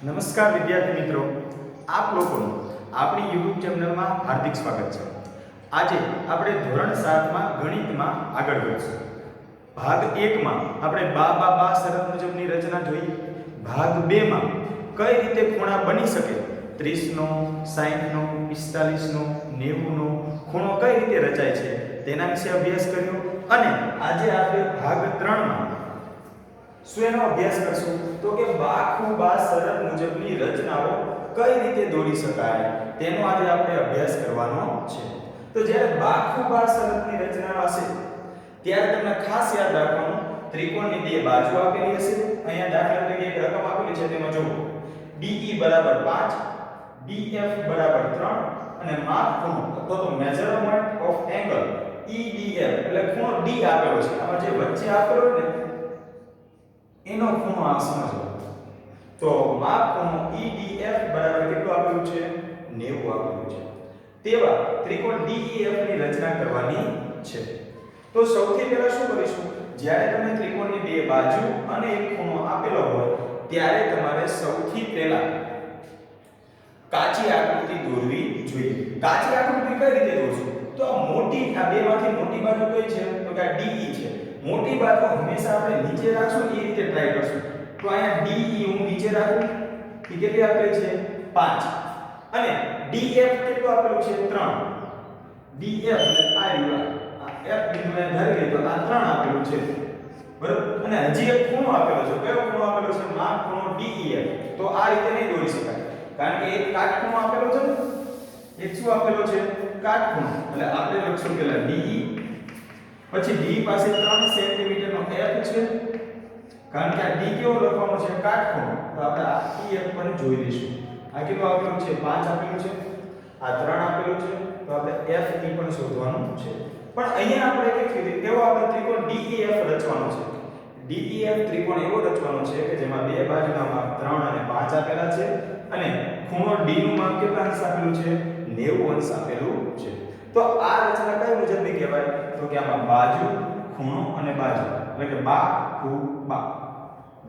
નમસ્કાર વિદ્યાર્થી મિત્રો, આપ લોકોનું આપણી YouTube ચેનલમાં હાર્દિક સ્વાગત છે। આજે આપણે ધોરણ 7 માં ગણિતમાં આગળ વધીશું। ભાગ 1 માં આપણે બા શરત મુજબની રચના જોઈ। ભાગ 2 માં કઈ રીતે ખૂણા બની શકે, 30 નો, 60 નો, 45 નો, 90 નો ખૂણો કઈ રીતે રચાય છે તેના વિશે અભ્યાસ કર્યો અને આજે આપણે ભાગ 3 માં શેનો અભ્યાસ કરશું તો કે બા શરત મુજબની રચનાઓ કઈ રીતે દોરી શકાય તેનો આજે આપણે અભ્યાસ કરવાનો છે। તો જ્યારે બા શરતની રચના હશે ત્યારે તમને ખાસ યાદ રાખવાનું, ત્રિકોણની બે બાજુ આપેલી હશે। અહીંયા દાખલા તરીકે એક રકમ આપેલી છે, તેમાં જુઓ DE બરાબર 5, DF બરાબર 3 અને માપ ખૂણો અથવા તો મેઝરમેન્ટ ઓફ એંગલ EDF એટલે ખૂણો D આપેલો છે। આમાં જે વચ્ચે આપેલો ને એનો ખૂણો આ સમજો। તો માપ ખૂણો EDF બરાબર કેટલું આપેલું છે? 90 આપેલું છે। તેવા ત્રિકોણ DEF ની રચના કરવાની છે। તો સૌથી પહેલા શું કરીશું, જ્યારે તમને ત્રિકોણની બે બાજુ અને એક ખૂણો આપેલો હોય ત્યારે તમારે સૌથી પહેલા કાચી આકૃતિ દોરવી જોઈએ। કાચી આકૃતિ કઈ રીતે દોરશું? તો આ બેમાંથી મોટી બાજુ કઈ છે? તો કે આ DE છે। મોટી બાજુ હંમેશા આપણે નીચે રાખશું એ રીતે ટ્રાય કરશું। તો અહીંયા DE હું નીચે રાખું, એ કેટલી આપેલી છે? 5 અને DF કેટલું આપેલું છે? 3। DF એટલે આ રહ્યું, આ F બિંદુને ધરી લઈએ તો આ 3 આપેલું છે, બરાબર। અને હજી એક ખૂણો આપેલો છે, કયો ખૂણો આપેલો છે? માપ ખૂણો DEF। તો આ રીતે નહીં દોરી શકાય, કારણ કે એક કાટખૂણો આપેલો છે ને, એક શું આપેલો છે? કાટખૂણો। એટલે આપણે લખશું પહેલા DE, પછી D પાસે 3 સેન્ટીમીટર નો F છે, કારણ કે આ D કેવો લખવાનો છે? કાટખૂણો। તો આપણે આ EF પણ જોઈ લઈશું। આ કેટલું આપેલું છે? 5 આપેલું છે, આ 3 આપેલું છે, તો આપણે F પણ શોધવાનું છે। પણ અહીંયા આપણે એક કીધું એવો આપણે ત્રિકોણ DEF રચવાનો છે। DEF ત્રિકોણ એવો રચવાનો છે કે જેમાં બે બાજુના માપ 3 અને 5 આપેલા છે અને ખૂણો D નું માપ કેટલા અંશ આપેલું છે? 90 અંશ આપેલું છે। તો આ રચના કઈ મુજબની કહેવાય? તો કે આમાં બાજુ, ખૂણો અને બાજુ, એટલે કે બા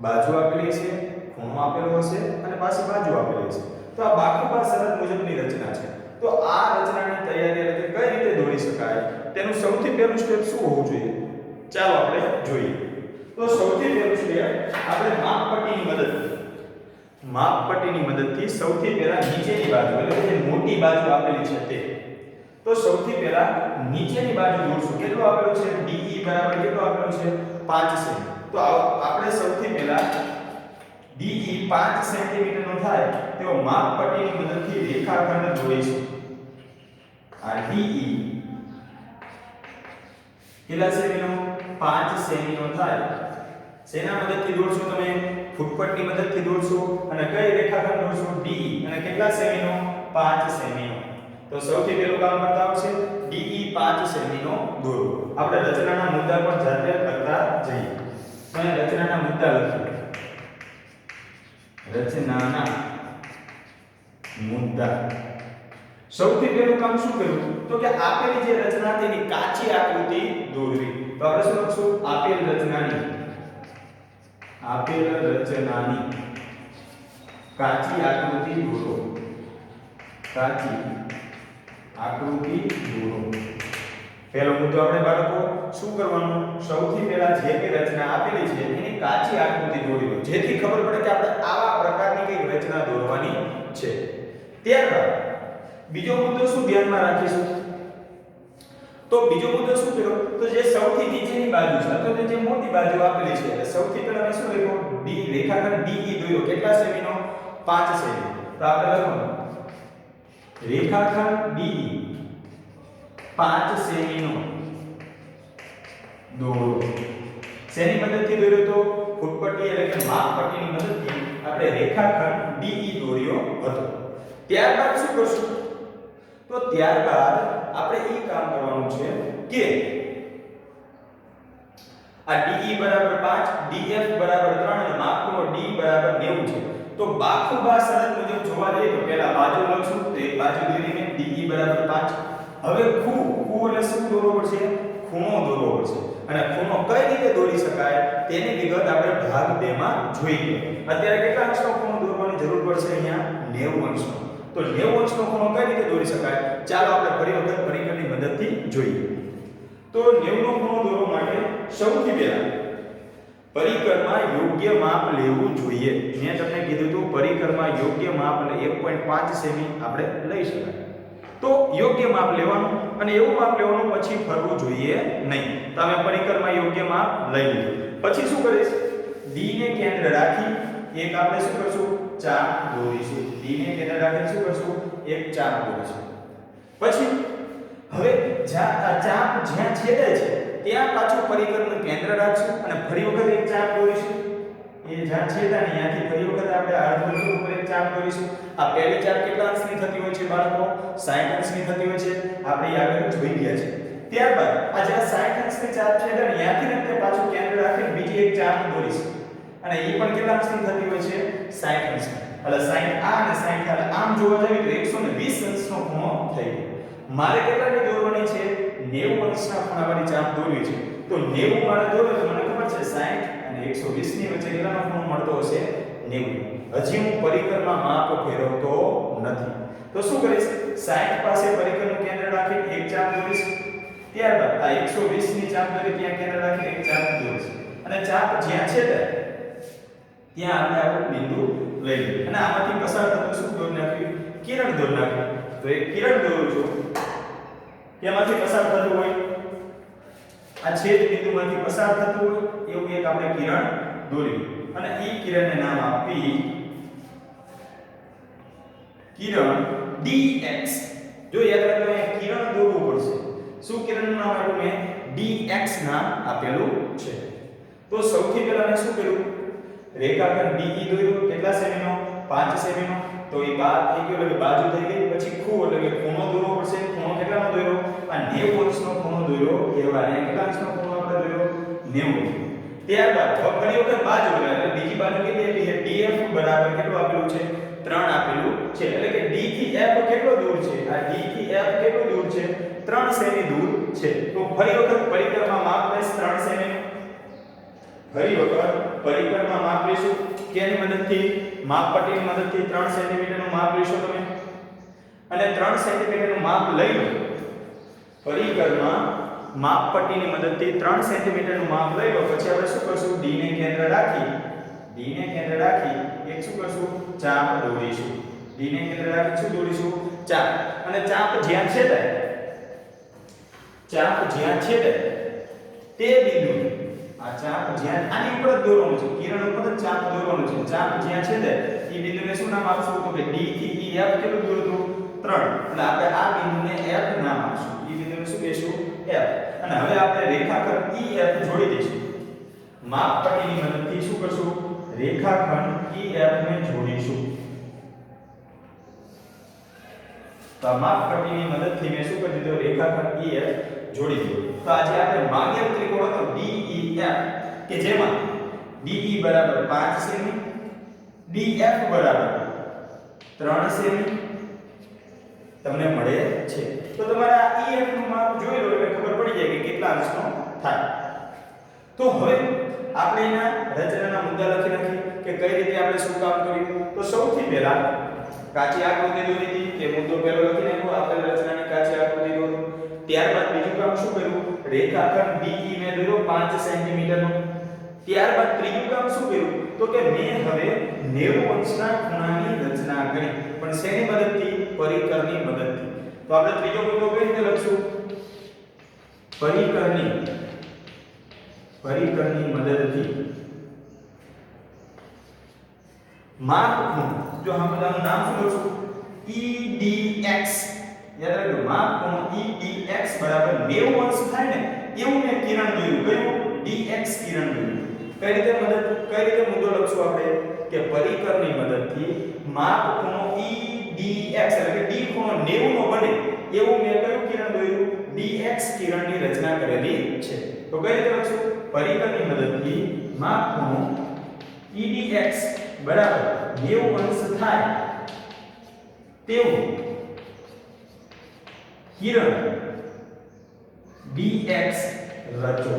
બાજુ આપેલી છે, ખૂણો આપેલો હશે અને પાછી બાજુ આપેલી છે। તો આ બા શરત મુજબની રચના છે। તો આ રચનાની તૈયારી એટલે કઈ રીતે દોરી શકાય તેનું સૌથી પહેલું સ્ટેપ શું હોવું જોઈએ, ચાલો આપણે જોઈએ। તો સૌથી પહેલું સ્ટેપ આપણે માપપટ્ટીની મદદથી સૌથી પહેલા નીચેની બાજુ એટલે કે જે મોટી બાજુ આપેલી છે તે, તો સૌથી પહેલા નીચેની બાજુ દોરશું। કેટલું આપેલું છે? DE બરાબર કેટલું આપેલું છે? 5 સેમી। તો આપણે સૌથી પહેલા DE 5 સેન્ટીમીટર નો થાય તેવો માપપટ્ટીની મદદથી રેખાખંડ દોરીશું। આ DE કેટલા સેમીનો? 5 સેમીનો થાય। શેના મદદથી દોરશો? તમે ફૂટપટ્ટીની મદદથી દોરશો અને કઈ રેખાખંડ દોરશો? DE અને કેટલા સેમીનો? 5 સેમીનો। તો સૌથી પહેલું કામ કરતા આવશે DE 5 સેમીનો દોરો। આપણે રચનાના મુદ્દા પર જાતે કરતા જઈએ। તો અહીં રચનાના મુદ્દા લખીએ। રચનાના મુદ્દા સૌથી પહેલું કામ શું કર્યું તો કે આપેલી જે રચના તેની કાચી આકૃતિ દોરવી। તો આપણે શું લખશું? આપેલ રચનાની કાચી આકૃતિ દોરો। કાચી આકૃતિ દોરો। પહેલો મુદ્દો આપણે બાળકો શું કરવાનું? સૌથી પહેલા જે કે રચના આપેલી છે એની કાચી આકૃતિ દોરી લો, જેથી ખબર પડે કે આપણે આવા પ્રકારની કઈ રચના દોરવાની છે। ત્યારબાદ બીજો મુદ્દો શું ધ્યાનમાં રાખીશું? તો બીજો મુદ્દો શું કર્યો તો જે સૌથી નીચેની બાજુ છે અથવા તો જે મોટી બાજુ આપેલી છે એટલે સૌથી પહેલા મેં શું લખ્યું? D રેખાખંડ DE દોર્યો। કેટલા સેમીનો? 5 સેમી। તો આપણે લખવાનું રેખાખંડ DE 5 સેમીનો દોરો। શેની મદદથી દોર્યો? તો ફૂટપટ્ટી એટલે કે માપપટ્ટીની મદદથી આપણે રેખાખંડ DE દોર્યો હતો। ત્યારબાદ શું કરશું? તો ત્યારબાદ આપણે એ કામ કરવાનું છે કે આ DE બરાબર 5, DF બરાબર 3 અને માપ ખૂણો D બરાબર 90 છે। તો બા શરત મુજબ જોવા જઈએ તો પહેલા બાજુ લખશું, તો એક બાજુ દોરીને DE બરાબર 5। હવે ખૂ એટલે શું દોરવો પડશે? ખૂણો દોરવો પડશે। અને ખૂણો કઈ રીતે દોરી શકાય તેની વિગત આપણે ભાગ 2 માં જોઈએ. અત્યારે કેટલા અંશનો ખૂણો દોરવાની જરૂર પડશે અહીંયા 90 અંશનો. તો 90 અંશનો ખૂણો કઈ રીતે દોરી શકાય ચાલો આપણે ફરી વખત પરિકરની મદદથી જોઈએ. તો 90 નો ખૂણો દોરવા માટે સૌથી પહેલા પરિકરમાં યોગ્ય માપ લેવું જોઈએ. મેં તમને કીધું હતું પરિકરમાં યોગ્ય માપ એટલે 1.5 સેમી આપણે લઈ શકાય. તો યોગ્ય માપ લેવાનું અને એવું માપ લેવાનું પછી ફરવું જોઈએ નહીં. તમે પરિકરમાં યોગ્ય માપ લઈ લીધું પછી શું કરીશ D ને કેન્દ્ર રાખી એક આપણે શું કરશું ચાપ દોરીશું. D ને કેન્દ્ર રાખી શું કરશું એક ચાપ દોરીશું. પછી હવે જ્યાં ચાપ જ્યાં છેદે છે ત્યાં પાછું પરિકરનું કેન્દ્ર રાખશું અને ફરી વખત એક ચાપ દોરીશું. એ જ્યાં છેદા ને ત્યાંથી ફરી વખત આપણે અર્ધવર્તુળ ઉપર એક ચાપ દોરીશું. આ પહેલી ચાપ કેટલા અંશની થતી હોય છે બાળકો 60 અંશની થતી હોય છે. આપણે આગળ જોઈ ગયા છે. ત્યારબાદ આ જ્યાં 60 અંશની ચાપ છેદે ને ત્યાંથી આપણે પાછું કેન્દ્ર રાખીને બીજી એક ચાપ દોરીશું. અને એ પણ કેટલા અંશની થતી હોય છે 60 અંશની. એટલે 60 આ અને 60 એટલે આમ જોવા જઈએ તો 120 અંશનો ખૂણો થઈ ગયો. મારે કેટલાની દોરવાની છે 90 અંશના ખૂણાવાળી ચાપ દોરવી છે. તો 90 મારે દોરવો તો મને ખબર છે 60 અને 120 ની વચ્ચે કેટલાનો ખૂણો મળતો હશે 90. હજી હું પરિકરમાં માપ ફેરવતો નથી. તો શું કરીશ 60 પાસે પરિકરનું કેન્દ્ર રાખી એક ચાપ દોરીશ. ત્યારબાદ આ 120 ની ચાપ દોરી ત્યાં કેન્દ્ર રાખી એક ચાપ દોરીશ. અને ચાપ જ્યાં છેદે ત્યાં આપણે આવું બિંદુ લઈ લઈએ અને આમાંથી પસાર થતું શું દોરી નાખ્યું કિરણ દોરી નાખ્યું. તો એક કિરણ દોરું છું તેમાંથી પસાર થતું હોય આ છેદ બિંદુમાંથી પસાર થતું હોય એવું એક આપણે કિરણ દોર્યું અને એ કિરણને નામ આપી કિરણ dx. જો યાદ રાખો અહીંયા કિરણ દોરવું પડશે. શું કિરણનું નામ આપ્યું મેં dx નામ આપેલું છે. તો સૌથી પહેલા મેં શું કર્યું રેખાખંડ DE દોર્યો કેટલા સેમીનો 5 સેમીનો. તો એ બાદ થઈ ગયો એટલે બાજુ થઈ ગઈ. પછી ખૂણો એટલે કે ખૂણો દોરવો પડશે. ખૂણો કેટલાનો દોર્યો આ 90 અંશનો ખૂણો દોર્યો કહેવાય. કેટલા અંશનો ખૂણો આપણે દોર્યો 90. ત્યારબાદ ફરી વખત બાજુ એટલે બીજી બાજુ કેટલી છે DF બરાબર કેટલું આપેલું છે 3 આપેલું છે. એટલે કે D થી F કેટલો દૂર છે આ D થી F કેટલું દૂર છે 3 સેમી દૂર છે. તો ફરી વખત પરિકરમાં માપ લઈશ 3 સેમી. ફરી વખત પરિકરમાં માપ લઈશું કેની મદદથી માપપટ્ટીની મદદથી 3 સેન્ટીમીટર નું માપ લેશો તમે અને 3 સેન્ટીમીટર નું માપ લઈ લો. પરિકરમાં માપપટ્ટીની મદદથી 3 સેન્ટીમીટર નું માપ લઈ લો. પછી આપણે શું કરશું D ને કેન્દ્ર રાખી એક શું કરશું ચાપ દોરીશું. D ને કેન્દ્ર રાખી શું દોરીશું ચાપ. અને ચાપ જ્યાં છેદે તે બિંદુ આ ચાપ જ્યાં આની ઉપર જ દોરવાનું છે કિરણ ઉપર જ ચાપ દોરવાનું છે. ચાપ જ્યાં છેદે એ બિંદુને શું નામ આપશું તો કે D થી E F કેટલું દૂર હતું 3. એટલે આપણે આ બિંદુને F નામ આપશું. એ બિંદુને શું કહેશું F. અને હવે આપણે રેખાખંડ EF જોડી દઈશું. માપપટ્ટીની મદદથી શું કરશું રેખાખંડ EF ને જોડીશું. તો માપપટ્ટીની મદદથી મેં શું કરી દીધો રેખાખંડ EF જોડી દીધો. તો આજે આપણે માગેલ ત્રિકોણ હતો DEF કે જેમાં DE બરાબર 5 સેમી DF બરાબર 3 સેમી તમને મળે છે. તો તમારે આ EF નું માપ જોઈ લો એટલે ખબર પડી જાય કે કેટલા અંશનો થાય. તો હવે આપણે એના રચનાના મુદ્દા લખી નાખીએ કે કઈ રીતે આપણે શું કામ કર્યું. તો સૌથી પહેલા કાચી આકૃતિ દોરી હતી કે મુદ્દો પહેલો લખી નાખ્યો આપેલ રચનાની કાચી આકૃતિ દોરો. ત્યારબાદ બીજું કામ શું કર્યું રેખાખંડ DE મેં દોર્યો 5 સેન્ટીમીટર નો. ત્યારબાદ ત્રીજું કામ શું કર્યું તો કે મેં હવે 90 અંશના ખૂણાની રચના કરી પણ શેની મદદથી પરિકરની મદદથી. તો આપણે ત્રીજો મુદ્દો કઈ રીતે લખશું પરિકરની મદદથી માપ ખૂણો. જો હમ બધાનું નામ શું લખશું EDX. યાદ રાખજો માપ ખૂણો EDX બરાબર 90 અંશ થાય ને એવું મેં કિરણ દોર્યું. કયું DX કિરણ દોર્યું. કઈ રીતે મુદ્દો લખશું આપણે કે પરિકરની મદદથી માપ ખૂણો EDX એટલે કે D ખૂણો 90 નો બને એવું મેં કયું કિરણ દોર્યું DX કિરણની રચના કરેલી છે. તો કઈ રીતે લખશું પરિકરની મદદથી માપ ખૂણો EDX બરાબર 90 અંશ થાય તેવું કિરણ DX રચો.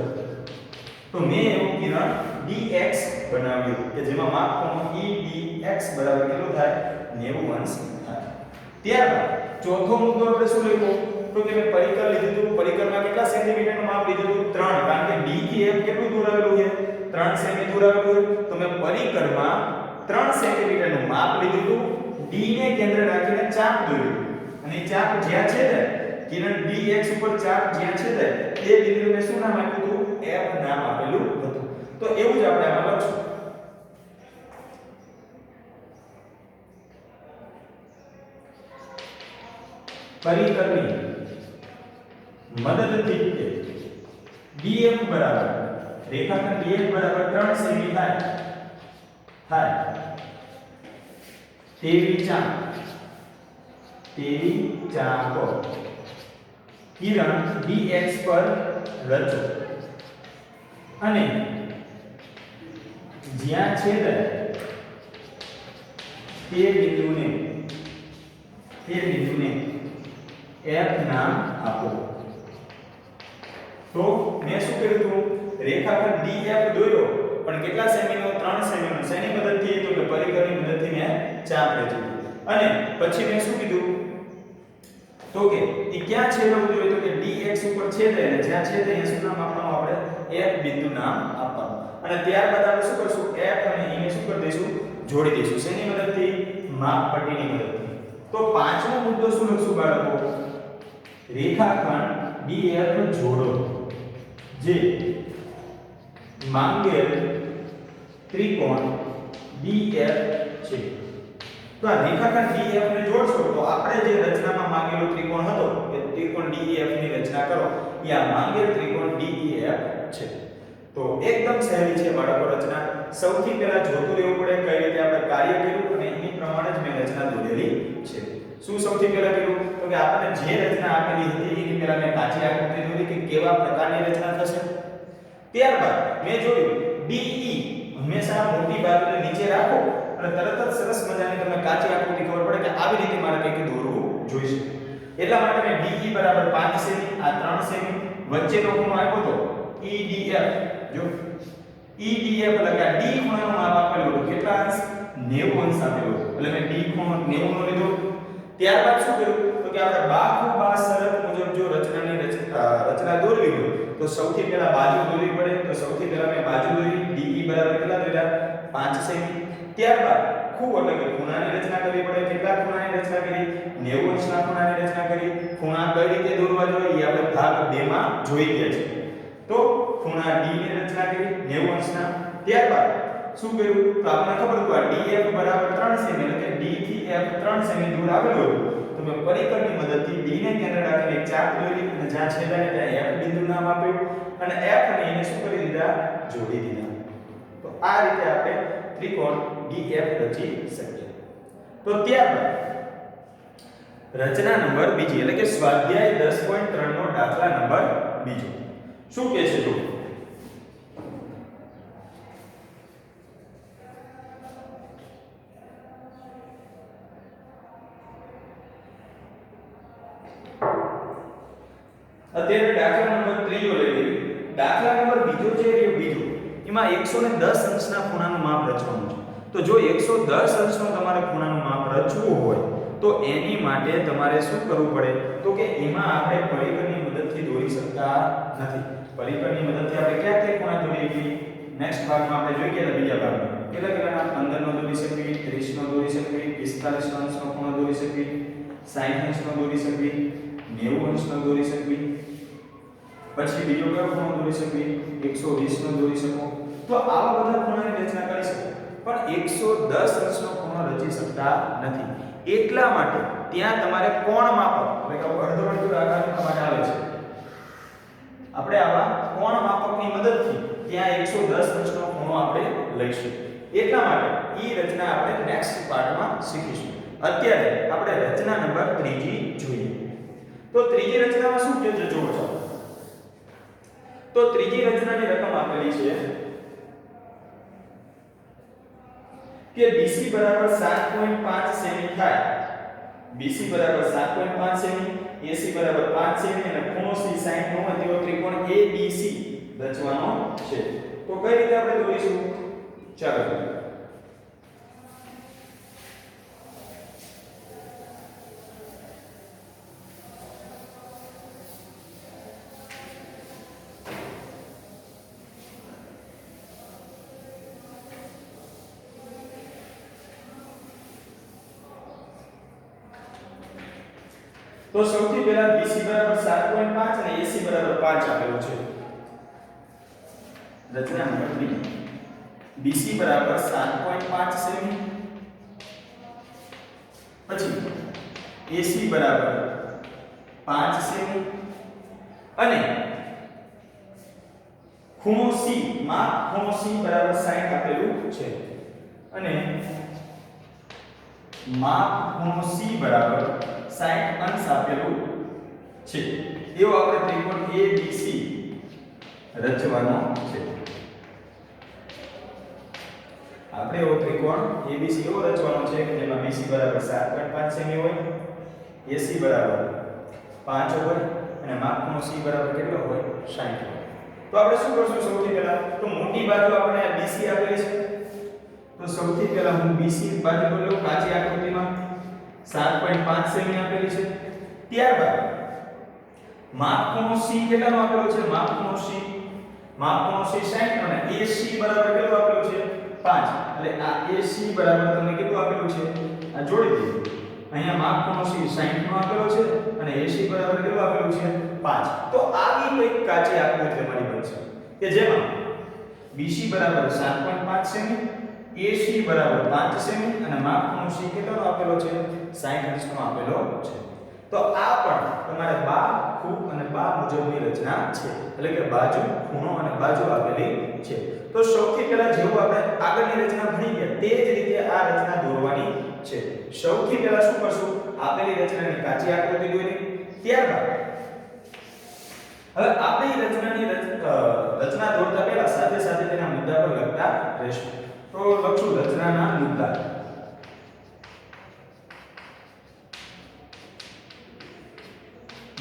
તો મેં એવું કિરણ dx બનાવ્યું કે જેમાં માપ ખૂણો edx બરાબર કેટલો થાય 90 અંશ થાય. ત્યારબાદ ચોથો મુદ્દો આપણે શું લખ્યો તો કે મેં પરિકર લીધું હતું. પરિકરમાં કેટલા સેન્ટીમીટરનું માપ લીધું હતું 3 કારણ કે d થી f કેટલું દૂર આવેલું છે 3 સેમી દૂર આવેલું છે. તો મેં પરિકરમાં 3 સેન્ટીમીટરનું માપ લીધું હતું. d ને કેન્દ્ર રાખીને ચાપ દોર્યું અને ચાપ જ્યાં છેદે કિરણ dx ઉપર ચાપ જ્યાં છેદે તે બિંદુને શું નામ આપ્યું હતું f નામ આપેલું હતું. તો એવું જ આપણે આમાં લખશું. પરિકરની મદદથી df બરાબર રેખાખંડ df બરાબર 3 સેમી થાય તેવી ચાપ કિરણ dx પર રચો અને જ્યાં છેદે તે બિંદુને f નામ આપો. તો મેં શું કર્યું હતું રેખાખંડ df દોર્યો પણ કેટલા સેમીનો 3 સેમીનો શેની મદદથી તો કે પરિકરની મદદથી મેં ચાપ રચી અને પછી મેં શું કીધું તો કે એ ક્યાં છેદવું જોઈએ તો કે dx ઉપર છેદે અને જ્યાં છેદે અહીંયા શું નામ આપવાનું આપણે f બિંદુ નામ આપવાનું અને ત્યારબાદ આપણે શું કરશું f અને e ને શું કરી દઈશું જોડી દઈશું શેની મદદથી માપપટ્ટીની મદદથી. તો પાંચમો મુદ્દો શું લખશું બાળકો રેખાખંડ df જોડો જે માંગેલ ત્રિકોણ df છે. તો આ રેખાખંડ df ને જોડશો તો આપણે જે રચનામાં માંગેલો ત્રિકોણ હતો કે ત્રિકોણ def ની રચના કરો એ આ માંગેલ ત્રિકોણ def છે. તો એકદમ સહેલી છે બાળકો રચના. સૌથી પહેલા જોતું રહેવું પડે કઈ રીતે આપણે કાર્ય કર્યું અને એની પ્રમાણે જ મેં રચના દોરેલી છે. શું સૌથી પહેલા કર્યું તો કે આપણને જે રચના આપેલી હતી એની પહેલા મેં કાચી આકૃતિ દોરી કે કેવા પ્રકારની રચના થશે. ત્યારબાદ મેં જોયું DE હંમેશા મોટી બાજુને નીચે રાખો અને તરત જ સરસ મજાની તમને કાચી આકૃતિ ખબર પડે કે આવી રીતે મારે કંઈક દોરવું જોઈશે. એટલા માટે મેં DE બરાબર 5 સેમી આ 3 સેમી વચ્ચેનો ખૂણો આપ્યો તો EDF જો EDF એટલે કે D ખૂણાનું માપ આપેલું હતું કેટલા અંશ 90 અંશ આપેલું એટલે મેં D ખૂણો 90 નો લીધો. ત્યારબાદ શું કર્યું તો કે આપણે બા શરત મુજબ જો રચના દોરવી હોય તો સૌથી પહેલા બાજુ દોરવી પડે. તો સૌથી પહેલા મેં બાજુ દોરી DE બરાબર કેટલા દોર્યા 5 સેમી. ત્યારબાદ ખૂબ એટલે કે ખૂણાની રચના કરવી પડે. કેટલા ખૂણાની રચના કરી 90 અંશના ખૂણાની રચના કરી. ખૂણા કઈ રીતે દોરવા જોઈએ એ આપણે ભાગ 2 માં જોઈ ગયા છે. તો ખૂણા D ની રચના કરી 90 અંશના. ત્યારબાદ શું કર્યું તો આપણને ખબર હતું આ DF બરાબર 3 સેમી એટલે કે D થી F 3 સેમી દૂર આવેલો હતો. તો મેં પરિકરની મદદથી D ને કેન્દ્ર રાખીને એક ચાપ દોરી અને જ્યાં છેદાય ત્યાં F બિંદુ નામ આપ્યું અને F અને E ને શું કરી દીધા જોડી દીધા. તો આ રીતે આપણે ત્રિકોણ DF રચી શકીએ. તો ત્યારબાદ રચના નંબર બીજી એટલે કે સ્વાધ્યાય 10.3 નો દાખલા નંબર બીજો શું કહે છે જો અત્યારે દાખલા નંબર ત્રીજો લઈ લઈએ. દાખલા નંબર બીજો છે એ બીજો એમાં 110 અંશના ખૂણાનું માપ રચવાનું છે. તો જો 110 અંશનો તમારે ખૂણાનું માપ રચવું હોય તો એની માટે તમારે શું કરવું પડે તો કે એમાં આપણે પરિકરની મદદથી દોરી શકતા નથી. પરિકરની મદદથી આપણે ક્યાં ખૂણા દોરીએ છીએ નેક્સ્ટ ભાગમાં આપણે જોઈ ગયા બીજા ભાગમાં કેટલા 15 નો દોરી શકીએ 30 નો દોરી શકીએ 45 અંશનો ખૂણો દોરી શકીએ 60 અંશનો દોરી શકીએ 90 અંશનો દોરી શકીએ. પછી બીજો કયો ખૂણો દોરી શકીએ 120 નો દોરી શકો. તો આવા બધા ખૂણાની રચના કરી શકો પણ 110 અંશનો ખૂણો રચી શકતા નથી. એટલા માટે ત્યાં તમારે કોણ માપક એટલે કે અર્ધવર્તુળ આકારનો માટે આવે છે. આપણે આવા કોણ માપકની મદદથી ત્યાં 110 અંશનો ખૂણો આપણે લઈશું. એટલા માટે ઈ રચના આપણે નેક્સ્ટ પાર્ટમાં શીખીશું. અત્યારે આપણે રચના નંબર 3 જોઈએ. તો ત્રીજી રચનામાં શું કહે છે જોવો છો. તો ત્રીજી રચનાની રકમ આપેલી છે કે BC બરાબર 7.5 સેમી થાય. BC બરાબર 7.5 સેમી, AC બરાબર 5 સેમી અને ખૂણો C 60 નો હોય તેવો ત્રિકોણ ABC રચવાનો છે. તો કઈ રીતે આપણે દોરીશું? ચાલો તો સૌથી પહેલા BC બરાબર 7.5 અને AC બરાબર 5 આપેલું છે. રચના નંબર 2 BC બરાબર 7.5 સેમી, પછી AC બરાબર 5 સેમી અને ખૂણો C માં ખૂણો C બરાબર 60 આપેલું છે અને માપ ખૂણો C બરાબર 60 અંશ આપેલું છે. એવો આપણે ત્રિકોણ ABC રચવાનો છે. આપણે એવો ત્રિકોણ ABC એવો રચવાનો છે કે જેમાં BC બરાબર 7.5 સેમી હોય, AC બરાબર 5 હોય અને માપ ખૂણો C બરાબર કેટલો હોય? 60 હોય. તો આપણે શું કરશું? સૌથી પહેલા તો મોટી બાજુ આપણે BC આપેલી છે, તો સૌથી પહેલા હું BC બાજુ બોલું કાચી આકૃતિમાં 7.5 સેમી આપેલી છે. ત્યારબાદ માપ ખૂણો C કેટલાનો આપેલો છે? માપ ખૂણો C 60 અને AC બરાબર કેટલું આપેલું છે? 5. એટલે આ AC બરાબર તમને કેટલું આપેલું છે? આ જોડી દો. અહીંયા માપ ખૂણો C 60 નો આપેલો છે અને AC બરાબર કેટલું આપેલું છે? 5. તો આવી કંઈક કાચી આકૃતિ તમારી બનશે કે જેમાં BC બરાબર 7.5 સેમી, AC બરાબર 5 સેમી અને માપ ખૂણો C કેટલાનો આપેલો છે? 60 અંશનો આપેલો છે. તો આ પણ તમારે બા ખૂણ અને બા મુજબની રચના છે, એટલે કે બાજુ, ખૂણો અને બાજુ આપેલી છે. તો સૌથી પહેલા જેવું આપણે આગળની રચના ભણી ગયા તે જ રીતે આ રચના દોરવાની છે. સૌથી પહેલા શું કરશું? આપેલી રચનાની કાચી આકૃતિ દોરી. ત્યારબાદ હવે આપણી રચનાની રચના દોરતા પહેલા સાથે સાથે તેના મુદ્દા પર લખતા રહેશું. તો લખશું રચનાના મુદ્દા.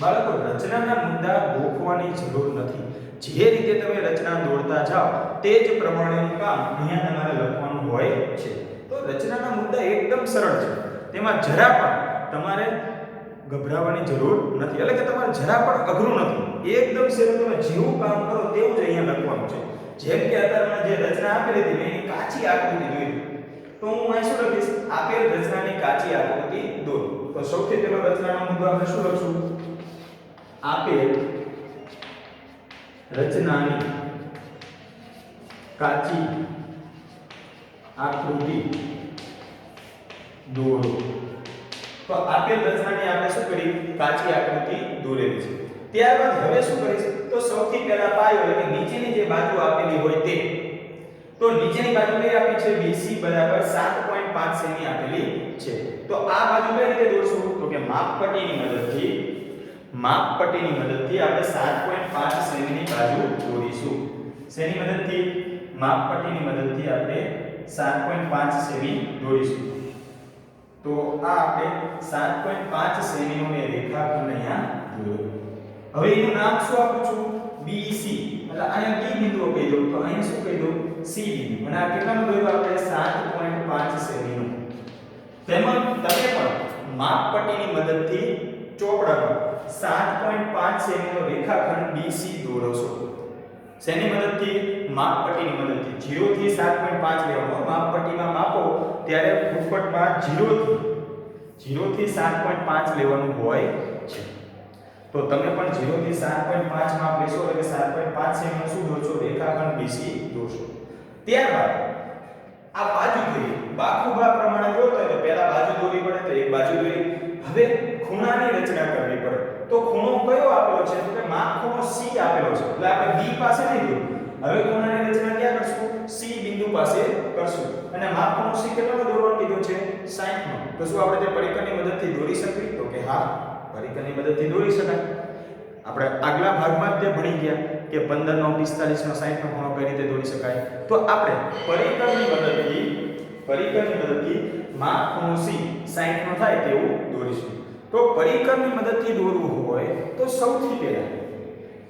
બાળકો, રચનાના મુદ્દા ગોખવાની જરૂર નથી. જે રીતે તમે રચના દોરતા જાઓ તે જ પ્રમાણેનું કામ અહીંયા તમારે લખવાનું હોય છે. તો રચનાના મુદ્દા એકદમ સરળ છે. તેમાં જરા પણ તમારે ગભરાવાની જરૂર નથી, એટલે કે તમારે જરા પણ અઘરું નથી. એકદમ સરળ, તમે જેવું કામ કરો તેવું જ અહીંયા લખવાનું છે. જેમ કે અત્યારે જે રચના આપેલી હતી એની કાચી આકૃતિ દોરી, તો હું અહીં શું લખીશ? આપેલ રચનાની કાચી આકૃતિ દોરો. તો સૌથી પહેલો રચનાનો મુદ્દો આપણે શું લખશું? આપેલ રચનાની કાચી આકૃતિ દોરો. તો આપેલ રચનાની આપણે શું કરી? કાચી આકૃતિ દોરેલી છે. ત્યારબાદ હવે શું કરીશ? તો સૌથી પહેલા પાયો એટલે કે નીચેની જે બાજુ આપેલી હોય તે, તો નીચેની બાજુ કઈ આપી છે? BC બરાબર 7.5 સેમી આપેલી છે. તો આ બાજુ કઈ રીતે દોરશું? તો કે માપપટ્ટીની મદદથી આપણે 7.5 સેમીની બાજુ દોરીશું. શેની મદદથી? માપપટ્ટીની મદદથી આપણે 7.5 સેમી દોરીશું. તો આ આપણે 7.5 સેમીનો એ રેખાખંડ અહીંયા દોર્યો. હવે એનું નામ શું આપું છું? BC. એટલે અહીંયા B બિંદુઓ કહી દઉં, તો અહીંયા શું કહી દઉં? C બિંદુ. અને આ કેટલાનો દોર્યો આપણે? 7.5 સેમીનો. તેમાં તમે પણ માપપટ્ટીની મદદથી ચોપડામાં 7.5 સેમીનો રેખાખંડ BC દોરો છો. શેની મદદથી? માપપટ્ટીની મદદથી. 0 થી 7.5 લેવાનો. માપપટ્ટીમાં માપો ત્યારે ફૂટપટમાં 0 થી 7.5 લેવાનું હોય છે. તો તમે પણ 0 થી 7.5 માપ લેશો એટલે 7.5 સેમી શું દોરશો? રેખાખંડ BC દોરશો. ત્યારબાદ આ બાજુ દોરી. બાખુબા પ્રમાણે દોરતા હોય તો પહેલા બાજુ દોરવી પડે, તો એક બાજુ દોરી. હવે ખૂણાની રચના કરવી પડે. તો ખૂણો કયો આપેલો છે? તો કે માપ ખૂણો C આપેલો છે. એટલે આપણે B પાસે નહીં દોરવું. હવે ખૂણાની રચના ક્યાં કરશું? C બિંદુ પાસે કરશું. અને માપ ખૂણો C કેટલાનો દોરવાનું કીધું છે? 60 નો. તો શું આપણે તે પરિકરની મદદથી દોરી શકીએ? તો કે હા, પરિકરની મદદથી દોરી શકાય. આપણે આગલા ભાગમાં જ તે ભણી ગયા કે 15 નો 45 નો 60 નો ખૂણો કઈ રીતે દોરી શકાય. તો આપણે પરિકરની મદદથી માપ ખૂણો C 60 નો થાય તેવું દોરીશું. તો પરિકરની મદદથી દોરવું હોય તો સૌથી પહેલા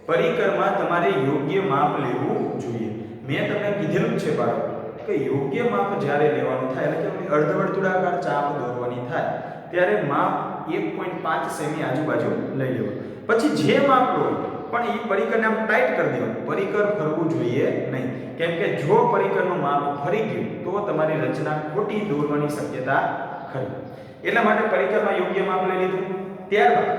પરિકરમાં તમારે યોગ્ય માપ લેવું જોઈએ. મેં તમને કીધેલું જ છે બાળકો કે યોગ્ય માપ જ્યારે લેવાનું થાય એટલે કે અર્ધવર્તુળાકાર ચાપ દોરવાની થાય ત્યારે માપ 1.5 સેમી આજુબાજુ લઈ લેવું. પછી જે માપ લો પણ એ પરિકરને આમ ટાઈટ કરી દેવાનું. પરિકર ફરવું જોઈએ નહીં, કેમ કે જો પરિકરનું માપ ફરી ગયું તો તમારી રચના ખોટી દોરવાની શક્યતા ખરી. એટલા માટે પરિકરમાં યોગ્ય માપ લઈ લીધું. ત્યારબાદ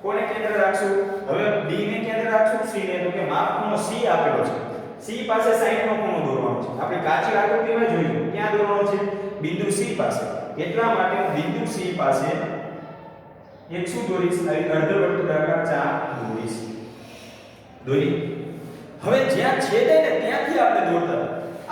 કોને કેન્દ્ર રાખશું? હવે B ને કેન્દ્ર રાખશું, C ને. તો કે માપ ખૂણો C આપેલો છે, C પાસે 60 નો ખૂણો દોરવાનો છે. આપણે કાચી આકૃતિમાં જોયું ક્યાં દોરવાનો છે? બિંદુ C પાસે. એટલા માટે હું બિંદુ C પાસે એક શું દોરીશ? અર્ધવર્તુળાકાર ચાપ દોરીશ. દોરી. હવે જ્યાં છેદે ને ત્યાંથી આપણે દોરતા.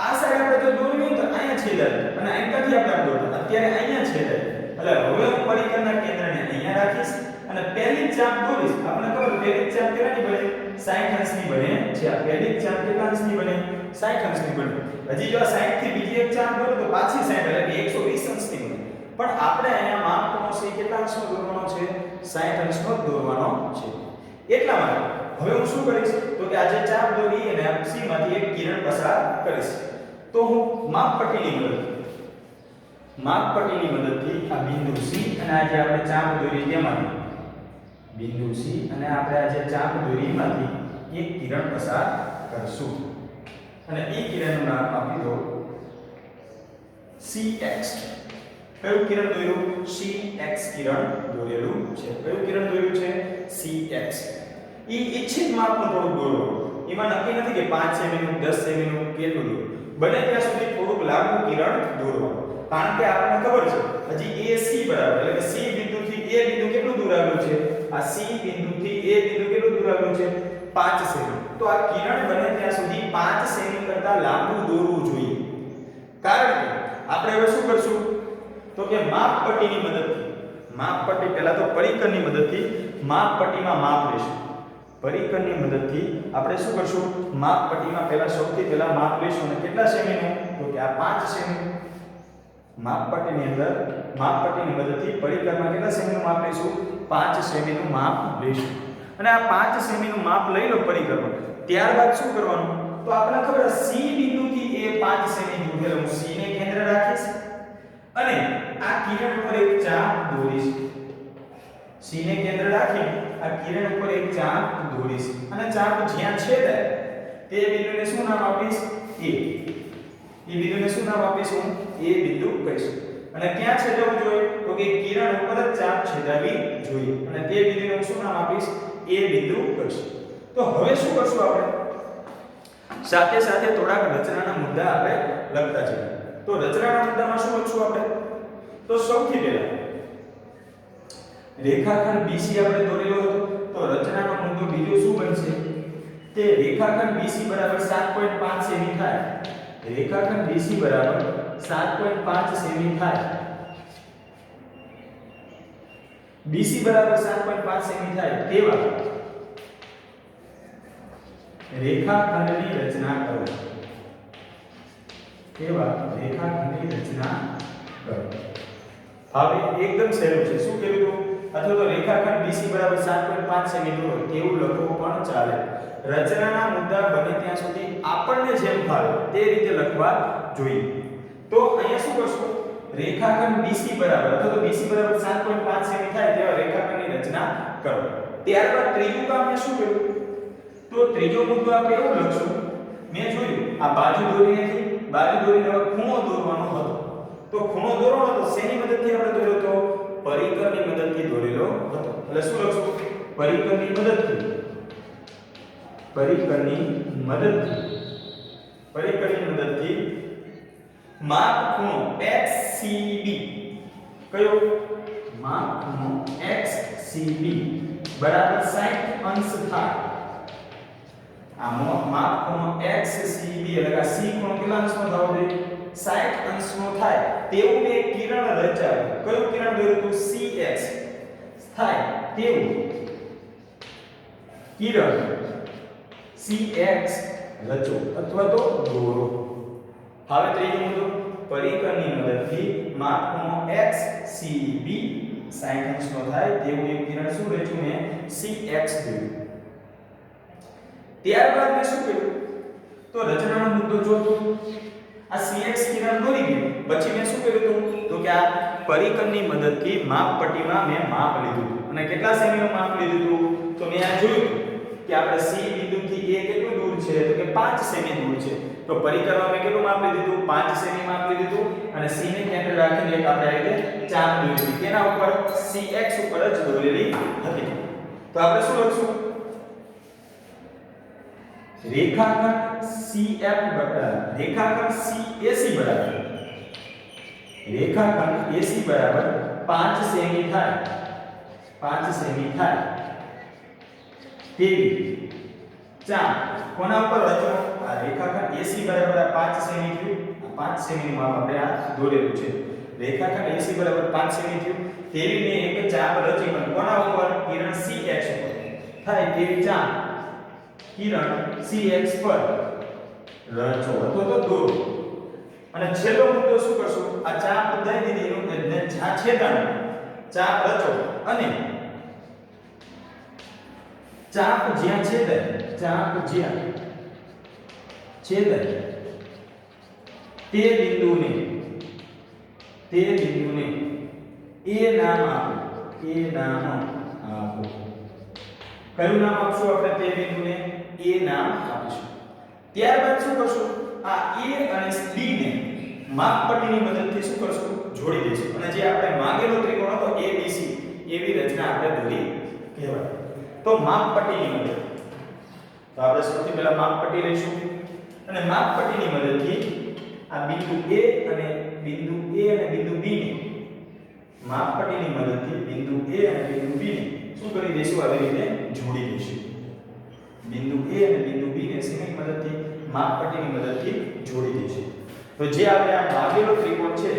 આ સાઈડ આપણે જો દોરવી તો અહીંયા છેદાય અને અહીંયાથી આપણે દોરતા. અત્યારે અહીંયા છેદાય. એટલે હવે હું પરિકરના કેન્દ્રને અહીંયા રાખીશ અને પહેલી ચાપ દોરીશ. આપણે ખબર પહેલી ચાપ કેટલાની બને? 60 અંશની બને છે. આ પહેલી ચાપ કેટલા અંશની બને? 60 અંશની બને. હજી જો આ 60 થી બીજી એક ચાપ દોરો તો પાછી 60 એટલે 120 અંશની બને. પણ આપણે અહીંયા માપ ખૂણો C કેટલા અંશનો દોરવાનો છે? 60 અંશનો દોરવાનો છે. એટલા માટે હવે હું શું કરીશ? તો કે આ જે ચાપ દોરી અને C માંથી એક કિરણ પસાર કરીશ. તો હું માપપટ્ટીની મદદથી આ બિંદુ C અને આ જે આપણે ચાપ દોરી તેમાંથી બિંદુ C અને આપણે આ જે ચાપ દોરીમાંથી એક કિરણ પસાર કરશું અને એ કિરણનું નામ આપી દો CX. કયું કિરણ દોર્યું? CX કિરણ દોરેલું છે. કયું કિરણ દોર્યું છે? CX. ઈ ઇચ્છિત માપનું થોડું દોરો. એમાં નક્કી નથી કે 5 સેમી નું 10 સેમી નું કેટલું દોરો. બને ત્યાં સુધી થોડુંક લાંબુ કિરણ દોરવાનું. કારણ કે આપણને ખબર છે હજી AC બરાબર એટલે કે C બિંદુથી A બિંદુ કેટલું દૂર આવેલું છે? આ C બિંદુથી A બિંદુ કેટલું દૂર આવેલું છે? 5 સેમી. તો આ કિરણ બને ત્યાં સુધી 5 સેમી કરતા લાંબુ દોરવું જોઈએ. કારણ કે આપણે હવે શું કરશું? તો કે માપપટ્ટીની મદદથી, માપપટ્ટી પહેલા તો પરિકરની મદદથી માપપટ્ટીમાં માપ લેશું. પરિકરની મદદથી આપણે શું કરશું? માપપટ્ટીમાં સૌથી પહેલા માપ લેશું અને કેટલા સેમીનું? તો કે આ 5 સેમી. માપપટ્ટીની અંદર માપપટ્ટીની મદદથી પરિકરમાં કેટલા સેમીનું માપ લેશું? 5 સેમીનું માપ લેશું. અને આ 5 સેમીનું માપ લઈ લો પરિકરમાં. ત્યારબાદ શું કરવાનું? તો આપણને ખબર છે C બિંદુથી A 5 સેમી દૂર એટલે હું C ને કેન્દ્ર રાખીશ અને આ કિરણ ઉપર એક ચાપ દોરીશ. C ને કેન્દ્ર રાખી આ કિરણ ઉપર એક ચાપ દોરીશ અને ચાપ જ્યાં છેદાય તે બિંદુને શું નામ આપીશ? A. એ બિંદુને શું નામ આપીશ? હું A બિંદુ કહીશ. અને ક્યાં છેદવું જોઈએ? તો કે કિરણ ઉપર જ ચાપ છેદાવી જોઈએ અને તે બિંદુને હું શું નામ આપીશ? A બિંદુ કહીશ. તો હવે શું કરશું આપણે? સાથે સાથે થોડાક રચનાના મુદ્દા આપણે લખતા જઈએ. તો રચનાના મુદ્દામાં શું લખશું આપણે? તો સૌથી પહેલા રેખાખંડ BC આપણે દોરેલો હતો. તો રચનાનો મુદ્દો બીજો શું બનશે? તે રેખાખંડ BC બરાબર 7.5 સેમી થાય. રેખાખંડ BC બરાબર 7.5 સેમી થાય. BC બરાબર 7.5 સેમી થાય તેવા રેખાખંડની રચના કરો. તેવા રેખાખંડની રચના કરો. હવે એકદમ સહેલું છે. શું કહેવું? અથવા તો રેખાખંડ BC બરાબર 7.5 સેમી દોરો તેવું લખવું પણ ચાલે. રચનાના મુદ્દા બને ત્યાં સુધી આપણને જેમ ફાવે તે રીતે લખવા જોઈએ. તો અહીંયા શું કરશું? રેખાખંડ BC બરાબર અથવા તો BC બરાબર 7.5 સેમી થાય તેવા રેખાખંડની રચના કરો. ત્યારબાદ ત્રીજું કામ મેં શું કર્યું? તો ત્રીજો મુદ્દો આપણે એવું લખશું. મેં જોયું આ બાજુ દોરીને ખૂણો દોરવાનો હતો. તો ખૂણો દોરવાનો તો શેની મદદથી આપણે દોર્યો હતો? પરિકરની મદદથી દોરેલો હતો. એટલે શું લખશું? પરિકરની મદદથી માપ ખૂણો XCB. કયો? માપ ખૂણો XCB બરાબર 60 અંશ થાય. આ માપ ખૂણો XCB એટલે કે C ખૂણો કેટલા અંશનો થવો જોઈએ? 60 અંશનો થાય તેવું એક કિરણ રચાય. કયું કિરણ દોર્યું હતું? CX થાય તેવું કિરણ CX રચો અથવા તો દોરો. હવે ત્રીજો મુદ્દો પરિકરની મદદથી માપ ખૂણો XCB 60 અંશનો થાય તેવું એક કિરણ શું રચ્યું? મેં CX દોર્યું. ત્યારબાદ મેં શું કર્યું તો રચનાનો મુદ્દો જોતો આ CX કિરણ દોરી ગયું પછી મેં શું કર્યું હતું તો કે આ પરિકરની મદદથી માપપટ્ટીમાં મેં માપ લીધું અને કેટલા સેમીનું માપ લીધું હતું તો મેં આ જોયું કે આપણે C બિંદુથી A કેટલું દૂર છે તો કે 5 સેમી દૂર છે તો પરિકરમાં મેં કેટલું માપ લીધું હતું 5 સેમી માપ લીધું હતું અને C ને કેન્દ્ર રાખીને એક આપણે આ રીતે ચાપ દોરી હતી તેના ઉપર CX ઉપર જ દોરેલી હતી તો આપણે શું લખશું રેખાખંડ CF રેખાખંડ CAC બરાબર રેખાખંડ AC બરાબર 5 સેમી થાય 5 સેમી થાય તેવી ચાપ કોના ઉપર રચો આ રેખાખંડ AC બરાબર 5 સેમી થયું આ 5 સેમી નું માપ આપણે આ દોરેલું છે રેખાખંડ AC બરાબર 5 સેમી થયું તેવી મેં એક ચાપ રચી પણ કોના ઉપર કિરણ CX ઉપર થાય તેવી ચાપ કિરણ CX પર રચો અથવા તો દોરો અને છેલ્લો મુદ્દો શું કરશું આ ચાપ દઈ દીધી એનું છેદન ચાપ રચો અને ચાપ જ્યાં છેદે ચાપ જ્યાં છેદે તે બિંદુને A નામ આપો કયું નામ આપશું આપણે તે બિંદુને A નામ આપીશું ત્યારબાદ શું કરશું આ A અને B ને માપપટ્ટીની મદદથી શું કરશું જોડી દઈશું અને જે આપણે માંગેલો ત્રિકોણ હતો ABC એવી રચના આપણે દોરી કહેવાય તો માપપટ્ટીની મદદ તો આપણે સૌથી પહેલા માપપટ્ટી લઈશું અને માપપટ્ટીની મદદથી આ બિંદુ A અને બિંદુ B ને માપપટ્ટીની મદદથી બિંદુ A અને બિંદુ B ને શું કરી દઈશું આવી રીતે જોડી દઈશું બિંદુ A અને બિંદુ B ને સીમિત મદદથી માપપટ્ટીની મદદથી જોડી દઈશું તો જે આપણે આ માંગેલો ત્રિકોણ છે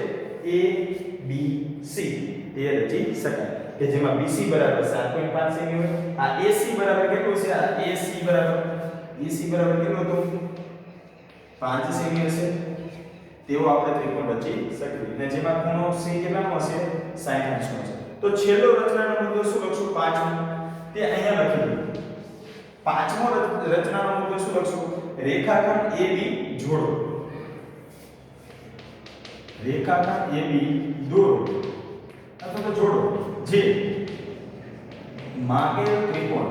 ABC તે રચી શકાય કે જેમાં BC બરાબર 7.5 સેમી હોય આ AC બરાબર કેટલું છે આ AC બરાબર કેટલું હતું 5 સેમી હશે તેવો આપણે ત્રિકોણ રચી શકીએ અને જેમાં ખૂણો C કેટલાનો હશે 60 અંશનો છે તો છેલ્લો રચનાનો મુદ્દો શું લખશું પાંચમો તે અહીંયા લખી દો પાંચમો રચનાનો મુદ્દો શું લખશું રેખાખંડ AB જોડો રેખાખંડ AB દોરો અથવા તો જોડો જે માંગેલ ત્રિકોણ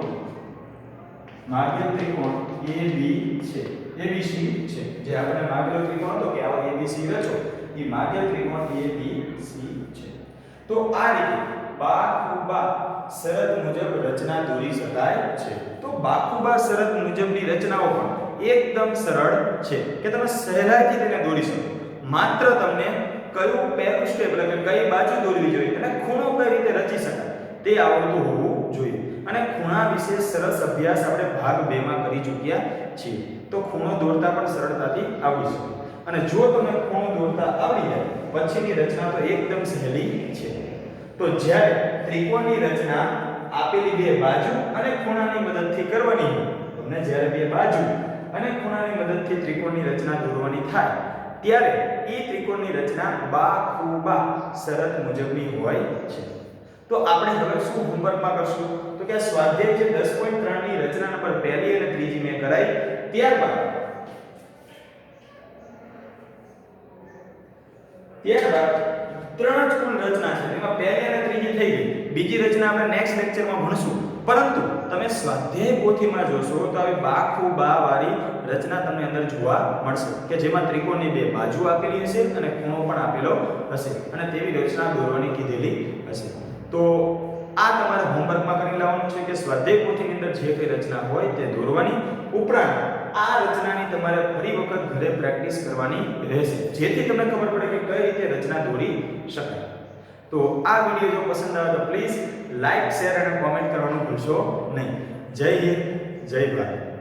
ABC છે ABC છે જે આપણે માંગેલો ત્રિકોણ હતો કે આવો ABC રચો એ માંગેલ ત્રિકોણ ABC છે તો આ રીતે બાખુબા શરત મુજબ રચના દોરી શકાય છે તો બાખુબા શરત મુજબની રચનાઓ પણ એકદમ સરળ છે કે તમે સહેલાઈથી તેને દોરી શકો માત્ર તમને કયું પહેલું સ્ટેપ એટલે કે કઈ બાજુ દોરવી જોઈએ અને ખૂણો કઈ રીતે રચી શકાય તે આવડતું હોવું જોઈએ અને ખૂણા વિશે સરસ અભ્યાસ આપણે ભાગ 2 માં કરી ચૂક્યા છીએ તો ખૂણો દોરતા પણ સરળતાથી આવડી શકે અને જો તમને ખૂણો દોરતા આવડી જાય પછીની રચના તો એકદમ સહેલી છે તો જ્યારે ત્રિકોણની રચના આપેલી બે બાજુ અને ખૂણાની મદદથી કરવાની હોય તમને જ્યારે બે બાજુ અને ખૂણાની મદદથી ત્રિકોણની રચના દોરવાની થાય ત્યારે એ ત્રિકોણની રચના બાખુબા શરત મુજબની હોય છે તો આપણે હવે શું હોમવર્કમાં કરશું તો કે સ્વાધ્યાય જે 10.3 ની રચના નંબર 1 અને 3 મેં કરાઈ ત્યારબાદ ત્રણ જ કુલ રચના છે એમાં પહેલી અને ત્રીજી થઈ ગઈ બીજી રચના આપણે નેક્સ્ટ લેક્ચરમાં ભણશું પરંતુ તમે સ્વાધ્યાય પોથીમાં જોશો તો આવી બાખુબા વાળી રચના તમને અંદર જોવા મળશે કે જેમાં ત્રિકોણની બે બાજુ આપેલી હશે અને ખૂણો પણ આપેલો હશે અને તેવી રચના દોરવાની કીધેલી હશે તો આ તમારે હોમવર્કમાં કરી લાવવાનું છે કે સ્વાધ્યાય પોથીની અંદર જે કઈ રચના હોય તે દોરવાની ઉપરાંત આ રચનાની તમારે ફરી વખત ઘરે પ્રેક્ટિસ કરવાની રહેશે જેથી તમને ખબર પડે કે કઈ રીતે રચના દોરી શકાય તો આ વિડિયો જો પસંદ આવે તો પ્લીઝ લાઈક શેર અને કોમેન્ટ કરવાનું ભૂલશો નહીં જય હિન્દ જય ભારત